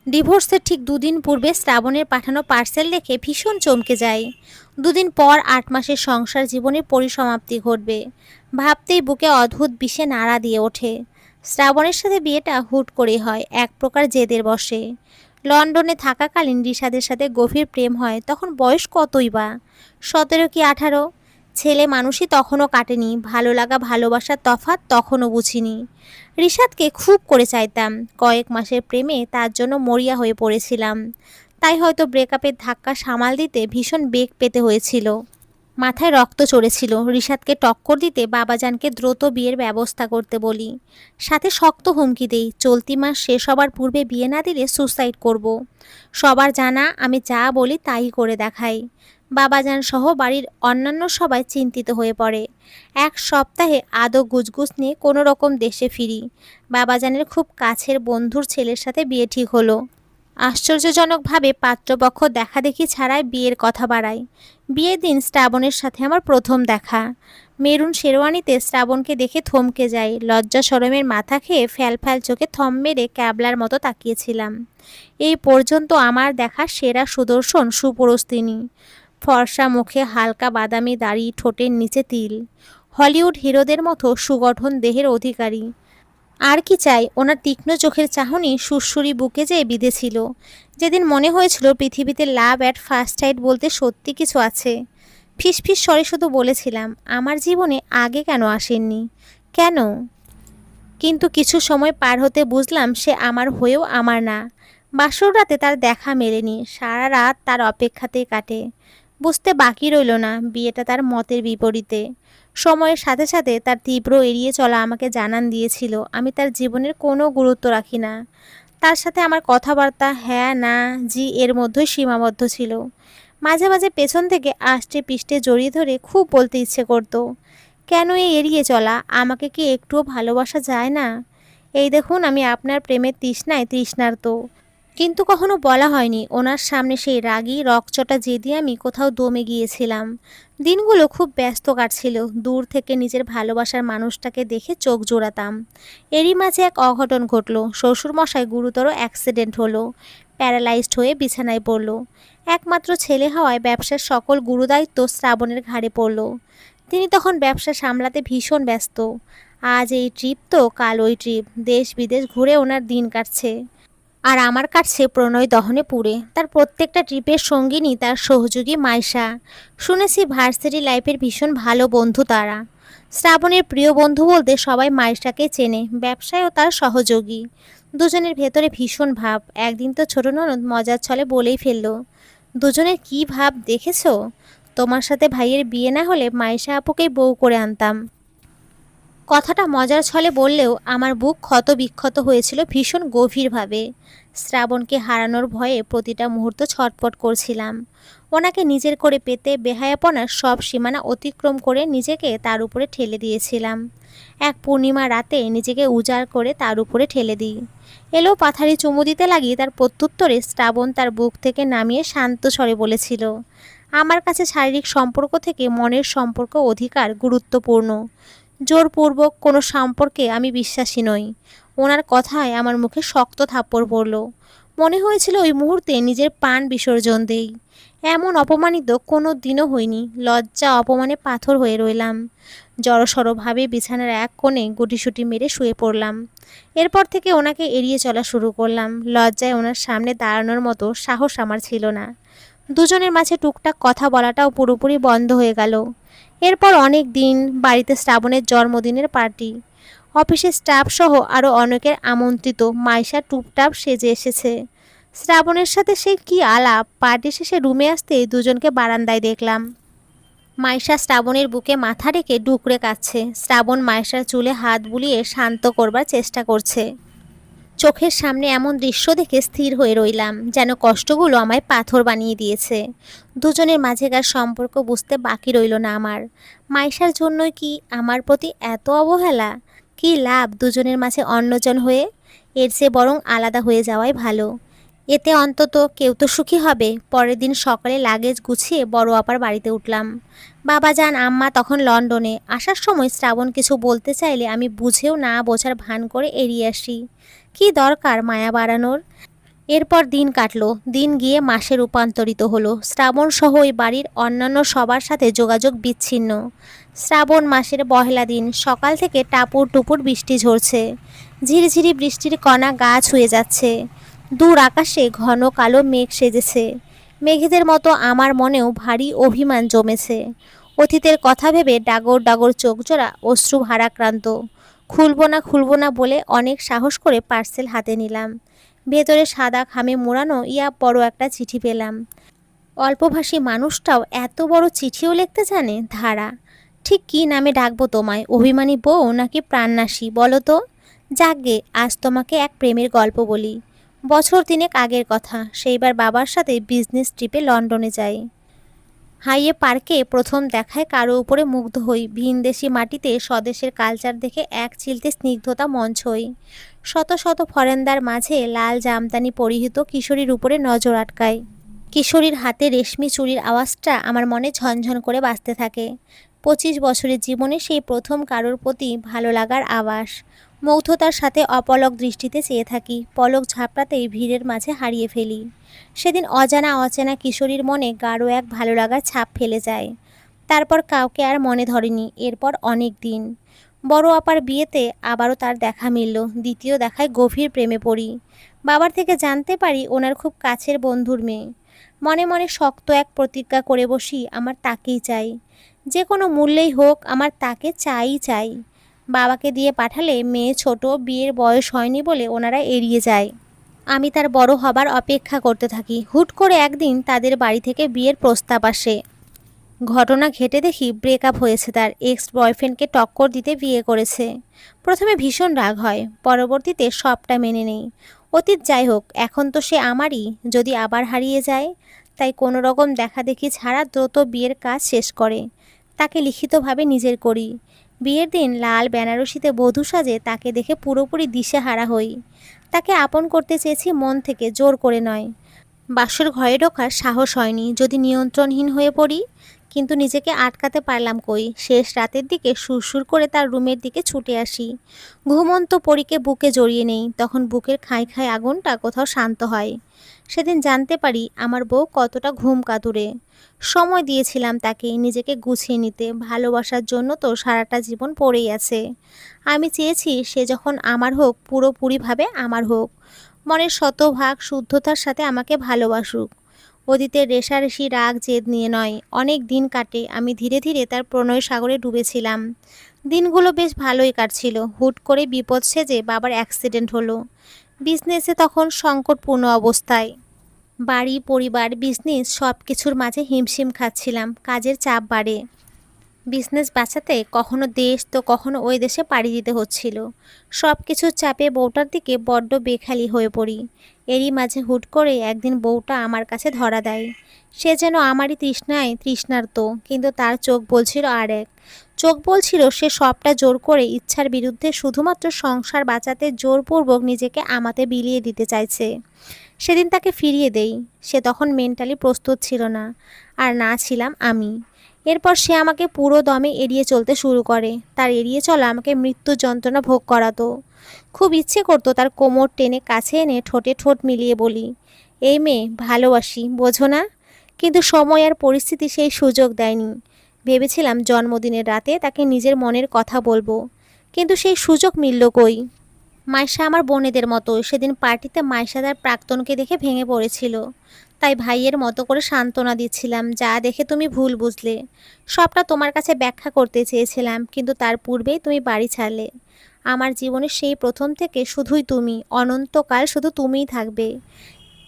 ডিভোর্সের ঠিক দুদিন পূর্বে শ্রাবণের পাঠানো পার্সেল দেখে ভীষণ চমকে যায়। দুদিন পর 8 মাসের সংসার জীবনের পরিসমাপ্তি ঘটবে। ভাবতেই বুকে অদ্ভুত বিষে নাড়া দিয়ে ওঠে। শ্রাবণের সাথে বিয়েটা হুট করে হয়, এক প্রকার জেদের বশে। লন্ডনে থাকাকালীন রিশাদের সাথে গভীর প্রেম হয়, তখন বয়স কতই বা, 17 কি 18। ছেলে মানুষই তখনও কাটেনি, ভালো লাগা ভালোবাসার তফাৎ তখনও বুঝিনি। রিশাদকে খুব করে চাইতাম, কয়েক মাসের প্রেমে তার জন্য মরিয়া হয়ে পড়েছিলাম। তাই হয়তো ব্রেকআপের ধাক্কা সামাল দিতে ভীষণ বেগ পেতে হয়েছিল। মাথায় রক্ত চড়েছিল। রিশাদকে টক্কর দিতে বাবাজানকে দ্রুত বিয়ের ব্যবস্থা করতে বলি। সাথে শক্ত হুমকি দেই, চলতি মাস শেষ হবার পূর্বে বিয়ে না দিলে সুসাইড করব। সবার জানা আমি যা বলি তাই করে দেখাই। বাবাজান সহ বাড়ির অন্যান্য সবাই চিন্তিত হয়ে পড়ে। এক সপ্তাহে আদৌ গুজগুজ নিয়ে কোনো রকম দেশে ফিরি। বাবাজানের খুব কাছের বন্ধুর ছেলের সাথে বিয়ে ঠিক হলো। আশ্চর্যজনকভাবে পাত্রপক্ষ দেখাদেখি ছাড়াই বিয়ের কথা বাড়ায়। বিয়ের দিন শ্রাবণের সাথে আমার প্রথম দেখা। মেরুন শেরওয়ানিতে শ্রাবণকে দেখে থমকে যাই। লজ্জা শরমের মাথা খেয়ে ফ্যাল ফ্যাল চোখে থম মেরে ক্যাবলার মতো তাকিয়েছিলাম। এই পর্যন্ত আমার দেখা সেরা সুদর্শন সুপুরুষ তিনি। ফর্সা মুখে হালকা বাদামি দাড়ি, ঠোঁটের নিচে তিল। হলিউড হিরোদের মতো সুগঠন দেহের অধিকারী। আর কি চাই, ওনার তীক্ষ্ণ চোখের চাহনি সুরসুরি বুকে যেয়ে বিঁধেছিল। যেদিন মনে হয়েছিল পৃথিবীতে লাভ অ্যাট ফার্স্ট সাইট বলতে সত্যি কিছু আছে। ফিসফিস স্বরে শুধু বলেছিলাম, আমার জীবনে আগে কেন আসেননি, কেন? কিন্তু কিছু সময় পার হতে বুঝলাম সে আমার হয়েও আমার না। বাসর রাতে তার দেখা মেলেনি, সারা রাত তার অপেক্ষাতেই কাটে। বুঝতে বাকি রইল না বিয়েটা তার মতের বিপরীতে। সময়ের সাথে সাথে তার তীব্র এড়িয়ে চলা আমাকে জানান দিয়েছিল আমি তার জীবনের কোনো গুরুত্ব রাখি না। তার সাথে আমার কথাবার্তা হ্যাঁ না জি এর মধ্যেই সীমাবদ্ধ ছিল। মাঝে মাঝে পেছন থেকে আষ্টে পিষ্টে জড়িয়ে ধরে খুব বলতে ইচ্ছে করতো, কেন এই এড়িয়ে চলা, আমাকে কি একটুও ভালোবাসা যায় না? এই দেখুন আমি আপনার প্রেমের তৃষ্ণায় তৃষ্ণার্ত। কিন্তু কখনো বলা হয়নি ওনার সামনে সেই রাগী রকচটা জেদি আমি কোথাও দমে গিয়েছিলাম। দিনগুলো খুব ব্যস্ত কাটছিল। দূর থেকে নিজের ভালোবাসার মানুষটাকে দেখে চোখ জোড়াতাম। এরই মাঝে এক অঘটন ঘটল। শ্বশুরমশাই গুরুতর অ্যাক্সিডেন্ট হলো। প্যারালাইজড হয়ে বিছানায় পড়ল। একমাত্র ছেলে হওয়ায় ব্যবসার সকল গুরুদায়িত্ব শ্রাবণের ঘাড়ে পড়ল। তিনি তখন ব্যবসা সামলাতে ভীষণ ব্যস্ত। আজ এই ট্রিপ তো কাল ওই ট্রিপ, দেশ বিদেশ ঘুরে ওনার দিন কাটছে। আর আমার কাছে প্রণয় দহনে পুড়ে। তার প্রত্যেকটা ট্রিপের সঙ্গিনী তার সহযোগী মাইশা। শুনেছি ভার্সিটি লাইফের ভীষণ ভালো বন্ধু তারা। শ্রাবণের প্রিয় বন্ধু বলতে সবাই মাইশাকে চেনে, ব্যবসায়ও তার সহযোগী। দুজনের ভেতরে ভীষণ ভাব। একদিন তো ছোট ননদ মজার ছলে বলেই ফেলল, দুজনের কি ভাব দেখেছো? তোমার সাথে ভাইয়ের বিয়ে না হলে মাইশা আপুকেই বউ করে আনতাম। কথাটা মজার ছলে বললেও আমার বুক ক্ষত বিক্ষত হয়েছিল ভীষণ গভীরভাবে। শ্রাবণকে হারানোর ভয়ে প্রতিটা মুহূর্ত ছটপট করছিলাম। ওনাকে নিজের করে পেতে বেহায়াপনার সব সীমানা অতিক্রম করে নিজেকে তার উপরে ঠেলে দিয়েছিলাম। এক পূর্ণিমা রাতে নিজেকে উজাড় করে তার উপরে ঠেলে দিই। এলো পাথারি চুমু দিতে লাগি, তার প্রত্যুত্তরে শ্রাবণ তার বুক থেকে নামিয়ে শান্ত স্বরে বলেছিল, আমার কাছে শারীরিক সম্পর্ক থেকে মনের সম্পর্ক অধিকার গুরুত্বপূর্ণ। জোরপূর্বক কোনো সম্পর্কে আমি বিশ্বাসী নই। ওনার কথায় আমার মুখে শক্ত থাপ্পড় পড়ল। মনে হয়েছিল ওই মুহূর্তে নিজের প্রাণ বিসর্জন দেই। এমন অপমানিত কোনো দিনও হইনি। লজ্জা অপমানে পাথর হয়ে রইলাম। জড়সড়ভাবে বিছানার এক কোণে গুটিসুটি মেরে শুয়ে পড়লাম। এরপর থেকে ওনাকে এড়িয়ে চলা শুরু করলাম। লজ্জায় ওনার সামনে দাঁড়ানোর মতো সাহস আমার ছিল না। দুজনের মাঝে টুকটাক কথা বলাটাও পুরোপুরি বন্ধ হয়ে গেল। এরপর অনেক দিন বাড়িতে শ্রাবণের জন্মদিনের পার্টি। অফিসের স্টাফ সহ আরও অনেকের আমন্ত্রিত। মাইশা টুপটাপ সেজে এসেছে। শ্রাবণের সাথে সে কি আলাপ! পার্টি শেষে রুমে আসতেই দুজনকে বারান্দায় দেখলাম। মাইশা শ্রাবণের বুকে মাথা রেখে ডুকরে কাচ্ছে। শ্রাবণ মাইশার চুলে হাত বুলিয়ে শান্ত করবার চেষ্টা করছে। চোখের সামনে এমন দৃশ্য দেখে স্থির হয়ে রইলাম, যেন কষ্টগুলো আমায় পাথর বানিয়ে দিয়েছে। দুজনের মাঝেকার সম্পর্ক বুঝতে বাকি রইল না আমার। মাইশার জন্যই কি আমার প্রতি এত অবহেলা? কি লাভ দুজনের মাঝে অন্যজন হয়ে? এর চেয়ে বরং আলাদা হয়ে যাওয়াই ভালো। এতে অন্তত কেউ তো সুখী হবে। পরের দিন সকালে লাগেজ গুছিয়ে বড় আপার বাড়িতে উঠলাম। বাবা যান আম্মা তখন লন্ডনে। আসার সময় শ্রাবণ কিছু বলতে চাইলে আমি বুঝেও না বোঝার ভান করে এড়িয়ে আসি। কি দরকার মায়া বাড়ানোর? এরপর দিন কাটলো, দিন গিয়ে মাসে রূপান্তরিত হলো। শ্রাবণ সহ ওই বাড়ির অন্যান্য সবার সাথে যোগাযোগ বিচ্ছিন্ন। শ্রাবণ মাসের পহেলা দিন, সকাল থেকে টাপুর টুপুর বৃষ্টি ঝরছে। ঝিরিঝিরি বৃষ্টির কণা গা ছুঁয়ে যাচ্ছে। দূর আকাশে ঘন কালো মেঘ সেজেছে। মেঘেদের মতো আমার মনেও ভারী অভিমান জমেছে। অতীতের কথা ভেবে ডাগর ডাগর চোখজোড়া অশ্রু ভারাক্রান্ত। খুলবো না বলে অনেক সাহস করে পার্সেল হাতে নিলাম। ভেতরে সাদা খামে মোড়ানো বড় একটা চিঠি পেলাম। অল্পভাষী মানুষটাও এত বড় চিঠিও লিখতে জানে? ধারা। ঠিক কী নামে ডাকবো তোমায়? অভিমানী বউ নাকি প্রাণনাশী বলো তো? যাকগে, আজ তোমাকে এক প্রেমের গল্প বলি। বছর তিনেক আগের কথা। সেইবার বাবার সাথে বিজনেস ট্রিপে লন্ডনে যাই। হাইয়ে পার্কে প্রথম দেখায় কারো উপরে মুগ্ধ হই। ভিনদেশি মাটিতে স্বদেশের কালচার দেখে এক চিলতে স্নিগ্ধতা মঞ্চ হই। শত শত ফরেনদার মাঝে লাল জামদানি পরিহিত কিশোরীর উপরে নজর আটকায়। কিশোরীর হাতে রেশমি চুড়ির আওয়াজটা আমার মনে ঝনঝন করে বাজতে থাকে। 25 বছরের জীবনে সেই প্রথম কারোর প্রতি ভালো লাগার আভাস। মুগ্ধতার সাথে অপলক দৃষ্টিতে চেয়ে থাকি। পলক ঝাপটাতেই ভিড়ের মাঝে হারিয়ে ফেলি। সেদিন অজানা অচেনা কিশোরীর মনে গাঢ় এক ভালো লাগার ছাপ ফেলে যায়। তারপর কাউকে আর মনে ধরেনি। এরপর অনেক দিন বড় আপার বিয়েতে আবারও তার দেখা মিলল। দ্বিতীয় দেখায় গভীর প্রেমে পড়ি। বাবার থেকে জানতে পারি ওনার খুব কাছের বন্ধুর মেয়ে। মনে মনে শক্ত এক প্রতিজ্ঞা করে বসি, আমার তাকেই চাই। যে কোনো মূল্যেই হোক আমার তাকে চাই। বাবাকে দিয়ে পাঠালে মেয়ে ছোট, বিয়ের বয়স হয়নি বলে ওনারা এড়িয়ে যায়। আমি তার বড় হবার অপেক্ষা করতে থাকি। হুট করে একদিন তাদের বাড়ি থেকে বিয়ের প্রস্তাব আসে। ঘটনা ঘেঁটে দেখি ব্রেকআপ হয়েছে, তার এক্স বয়ফ্রেন্ডকে টক্কর দিতে বিয়ে করেছে। প্রথমে ভীষণ রাগ হয়, পরবর্তীতে সবটা মেনে নেই। অতীত যাই হোক, এখন তো সে আমারই। যদি আবার হারিয়ে যায়, তাই কোনো রকম দেখাদেখি ছাড়া দ্রুত বিয়ের কাজ শেষ করে তাকে লিখিতভাবে নিজের করি। বিয়ের দিন লাল বেনারসিতে বধূ সাজে তাকে দেখে পুরোপুরি দিশেহারা হই। তাকে আপন করতে চেয়েছি মন থেকে, জোর করে নয়। বাসর ঘরে ঢোকার সাহস হয়নি, যদি নিয়ন্ত্রণহীন হয়ে পড়ি। কিন্তু নিজেকে আটকাতে পারলাম কই। শেষ রাতের দিকে সুরসুর করে তার রুমের দিকে ছুটে আসি। ঘুমন্ত পরীকে বুকে জড়িয়ে নেই। তখন বুকের খাই খাই আগুনটা কোথাও শান্ত হয়। সেদিন জানতে পারি আমার বউ কতটা ঘুম কাতুরে। সময় দিয়েছিলাম তাকে নিজেকে গুছিয়ে নিতে। ভালোবাসার জন্য তো সারাটা জীবন পড়েই আছে। আমি চেয়েছি সে যখন আমার হোক, পুরোপুরিভাবে আমার হোক। মনের শতভাগ শুদ্ধতার সাথে আমাকে ভালোবাসুক। অতীতের রেশারেশি রাগ জেদ নিয়ে নয়। অনেক দিন কাটে, আমি ধীরে ধীরে তার প্রণয় সাগরে ডুবেছিলাম। দিনগুলো বেশ ভালোই কাটছিল। হুট করে বিপদ সেজে বাবার অ্যাক্সিডেন্ট হলো। বিজনেসে তখন সংকটপূর্ণ অবস্থায়। বাড়ি, পরিবার, বিজনেস সব কিছুর মাঝে হিমশিম খাচ্ছিলাম। কাজের চাপ বাড়ে। বিজনেস বাঁচাতে কখনো দেশ তো কখনো ওই দেশে পাড়ি দিতে হচ্ছিল। সব কিছুর চাপে বউটার দিকে বড্ড বেখালি হয়ে পড়ি। এরই মাঝে হুট করে একদিন বউটা আমার কাছে ধরা দেয়। সে যেন আমারই তৃষ্ণায় তৃষ্ণার্ত, কিন্তু তার চোখ বলছিল আর এক। চোখ বলছিল সে সবটা জোর করে ইচ্ছার বিরুদ্ধে শুধুমাত্র সংসার বাঁচাতে জোরপূর্বক নিজেকে আমাতে বিলিয়ে দিতে চাইছে। সেদিন তাকে ফিরিয়ে দেই। সে তখন মেন্টালি প্রস্তুত ছিল না, আর না ছিলাম আমি। এরপর সে আমাকে পুরো দমে এড়িয়ে চলতে শুরু করে। তার এড়িয়ে চলা আমাকে মৃত্যু যন্ত্রণা ভোগ করাতো। খুব ইচ্ছে করতো তার কোমর টেনে কাছে এনে ঠোঁটে ঠোঁট মিলিয়ে বলি, এই মেয়ে ভালোবাসি, বোঝো না? কিন্তু সময় আর পরিস্থিতি সেই সুযোগ দেয়নি। ভেবেছিলাম জন্মদিনের রাতে তাকে নিজের মনের কথা বলবো, কিন্তু সেই সুযোগ মিলল কই। মাইশা আমার বোনেদের মতো। সেদিন পার্টিতে মাইশা তার প্রাক্তনকে দেখে ভেঙে পড়েছিল। তাই ভাইয়ের মতো করে সান্ত্বনা দিচ্ছিলাম, যা দেখে তুমি ভুল বুঝলে। সবটা তোমার কাছে ব্যাখ্যা করতে চেয়েছিলাম, কিন্তু তার পূর্বেই তুমি বাড়ি ছাড়লে। আমার জীবনে সেই প্রথম থেকে শুধুই তুমি, অনন্তকাল শুধু তুমিই থাকবে।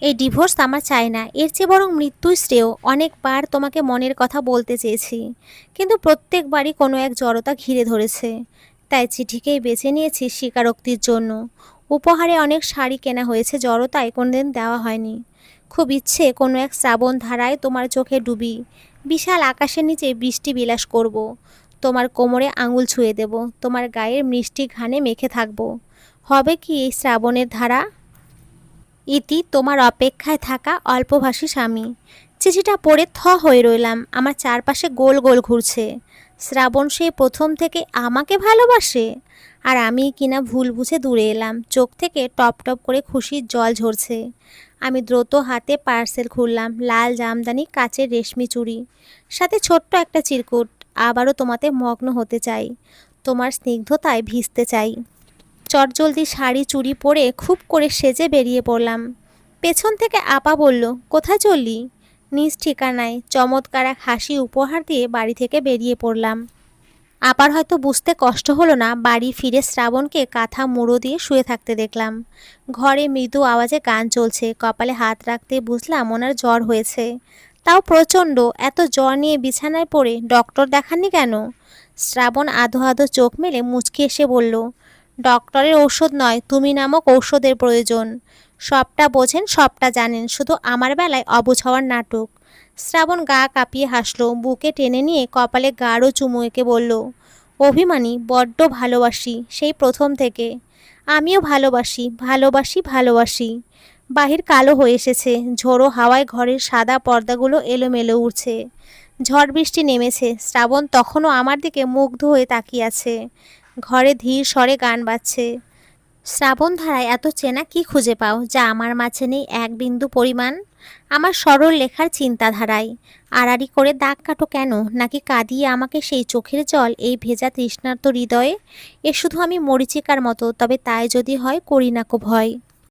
এই ডিভোর্স আমার চাই না, এর চেয়ে বরং মৃত্যুই শ্রেয়। অনেকবার তোমাকে মনের কথা বলতে চেয়েছি, কিন্তু প্রত্যেকবারই কোনো এক জড়তা ঘিরে ধরেছে। তাই চিঠিকেই বেছে নিয়েছি স্বীকারোক্তির জন্য। উপহারে অনেক শাড়ি কেনা হয়েছে, জড়তায় কোনোদিন দেওয়া হয়নি। খুব ইচ্ছে কোনো এক শ্রাবণ ধারায় তোমার চোখে ডুবি। বিশাল আকাশের নিচে বৃষ্টি বিলাস করব। তোমার কোমরে আঙুল ছুঁয়ে দেব, তোমার গায়ের মিষ্টি ঘানে মেখে থাকব। হবে কি এই শ্রাবণের ধারা? ইতি, তোমার অপেক্ষায় থাকা অল্পভাষী স্বামী। চিঠিটা পড়ে থ হয়ে রইলাম। আমার চারপাশে গোল গোল ঘুরছে। শ্রাবণ সেই প্রথম থেকে আমাকে ভালোবাসে, আর আমি কিনা ভুল বুঝে দূরে এলাম। চোখ থেকে টপ টপ করে খুশির জল ঝরছে। আমি দ্রুত হাতে পার্সেল খুললাম, লাল জামদানি, কাচের রেশমি চুড়ি, সাথে ছোট্ট একটা চিরকুট। আবারও তোমাতে মগ্ন হতে চাই, তোমার স্নিগ্ধতায় ভিজতে চাই। চটজলদি শাড়ি চুড়ি পরে খুব করে সেজে বেরিয়ে পড়লাম। পেছন থেকে আপা বলল, কোথায় চললি? নিজ ঠিকানায়। চমৎকার এক হাসি উপহার দিয়ে বাড়ি থেকে বেরিয়ে পড়লাম। আপার হয়তো বুঝতে কষ্ট হলো না, বাড়ি ফিরে শ্রাবণকে কাঁথা মুড়ো দিয়ে শুয়ে থাকতে দেখলাম। ঘরে মৃদু আওয়াজে গান চলছে। কপালে হাত রাখতে বুঝলাম ওনার জ্বর হয়েছে, তাও প্রচণ্ড। এত জ্বর নিয়ে বিছানায় পড়ে ডক্টর দেখাননি কেন? শ্রাবণ আধো আধো চোখ মেলে মুচকি এসে বলল, ডক্টরের ঔষধ নয়, তুমি নামক ঔষধের প্রয়োজন। সবটা বোঝেন, সবটা জানেন, শুধু আমার বেলায় অবুঝ হওয়ার নাটক। শ্রাবণ গা কাঁপিয়ে হাসলো, বুকে টেনে নিয়ে কপালে গাঢ় চুমু এঁকে বলল, অভিমানী, বড্ড ভালোবাসি সেই প্রথম থেকে। আমিও ভালোবাসি, ভালোবাসি, ভালোবাসি। বাহির কালো হয়ে এসেছে, ঝোড়ো হাওয়ায় ঘরের সাদা পর্দাগুলো এলোমেলো উড়ছে। ঝড় বৃষ্টি নেমেছে। শ্রাবণ তখনও আমার দিকে মুগ্ধ হয়ে তাকিয়ে আছে। ঘরে ধীর স্বরে গান বাজছে। শ্রাবণ ধারায় এত চেনা কি খুঁজে পাও, যা আমার মাঝে নেই এক বিন্দু পরিমাণ? আমার সরল লেখার চিন্তাধারায় আড়াআড়ি করে দাগ কাটো কেন? নাকি কাঁদিয়ে আমাকে সেই চোখের জল, এই ভেজা তৃষ্ণার্ত হৃদয়ে? এ শুধু আমি মরীচিকার মতো, তবে তাই যদি হয় করি না কো ভয়।